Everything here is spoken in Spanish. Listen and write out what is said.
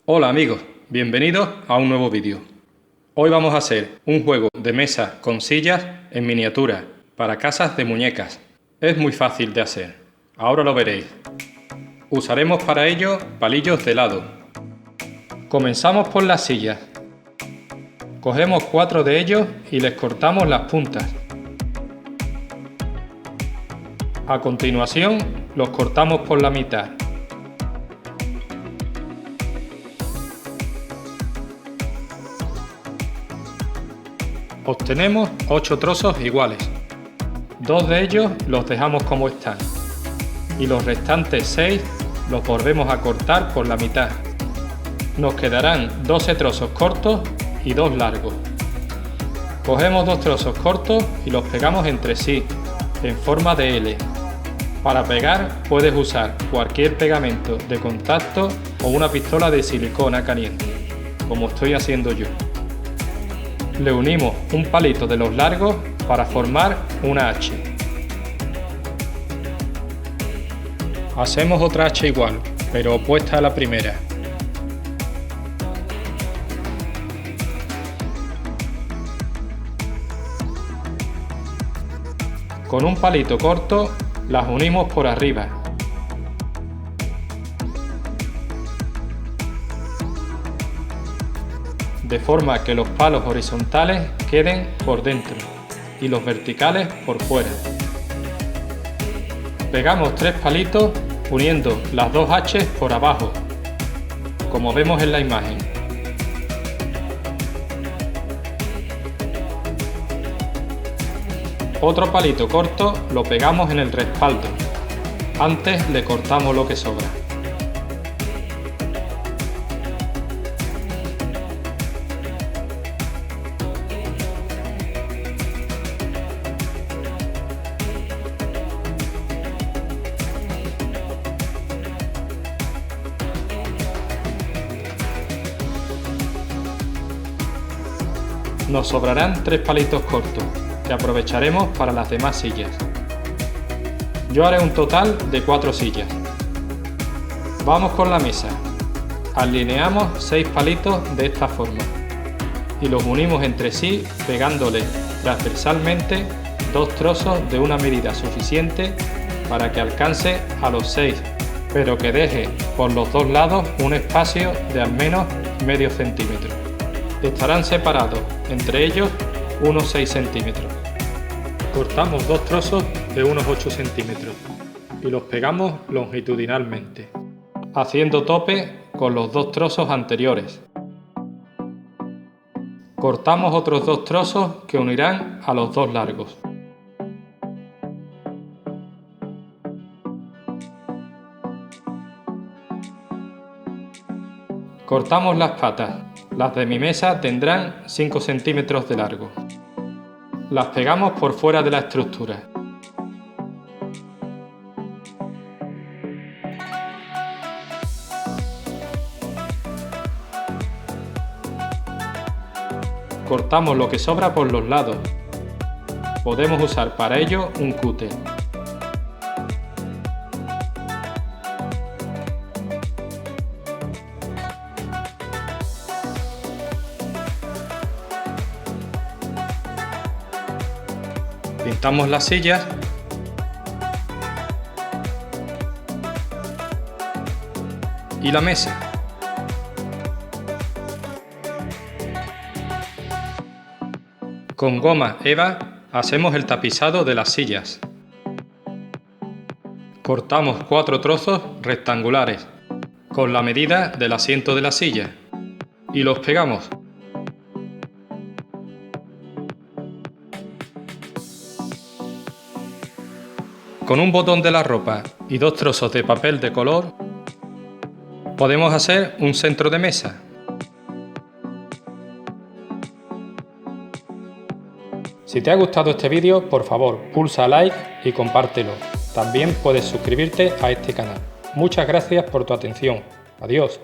Hola amigos, bienvenidos a un nuevo vídeo. Hoy vamos a hacer un juego de mesa con sillas en miniatura para casas de muñecas. Es muy fácil de hacer, ahora lo veréis. Usaremos para ello palillos de helado. Comenzamos por las sillas. Cogemos 4 de ellos y les cortamos las puntas. A continuación, los cortamos por la mitad. Obtenemos 8 trozos iguales. 2 de ellos los dejamos como están y los restantes 6 los volvemos a cortar por la mitad. Nos quedarán 12 trozos cortos y 2 largos. Cogemos 2 trozos cortos y los pegamos entre sí en forma de L. Para pegar puedes usar cualquier pegamento de contacto o una pistola de silicona caliente, como estoy haciendo yo. Le unimos un palito de los largos para formar una H. Hacemos otra H igual, pero opuesta a la primera. Con un palito corto las unimos por arriba. De forma que los palos horizontales queden por dentro y los verticales por fuera. Pegamos 3 palitos uniendo las 2 H por abajo, como vemos en la imagen. Otro palito corto lo pegamos en el respaldo. Antes le cortamos lo que sobra. Nos sobrarán 3 palitos cortos, que aprovecharemos para las demás sillas. Yo haré un total de 4 sillas. Vamos con la mesa. Alineamos 6 palitos de esta forma y los unimos entre sí pegándole transversalmente 2 trozos de una medida suficiente para que alcance a los 6, pero que deje por los 2 lados un espacio de al menos medio centímetro. Estarán separados entre ellos unos 6 centímetros. Cortamos 2 trozos de unos 8 centímetros y los pegamos longitudinalmente, haciendo tope con los 2 trozos anteriores. Cortamos otros 2 trozos que unirán a los 2 largos. Cortamos las patas. Las de mi mesa tendrán 5 centímetros de largo. Las pegamos por fuera de la estructura. Cortamos lo que sobra por los lados. Podemos usar para ello un cúter. Pintamos las sillas y la mesa. Con goma eva hacemos el tapizado de las sillas. Cortamos 4 trozos rectangulares con la medida del asiento de la silla y los pegamos. Con un botón de la ropa y 2 trozos de papel de color podemos hacer un centro de mesa. Si te ha gustado este vídeo, por favor, pulsa like y compártelo. También puedes suscribirte a este canal. Muchas gracias por tu atención. Adiós.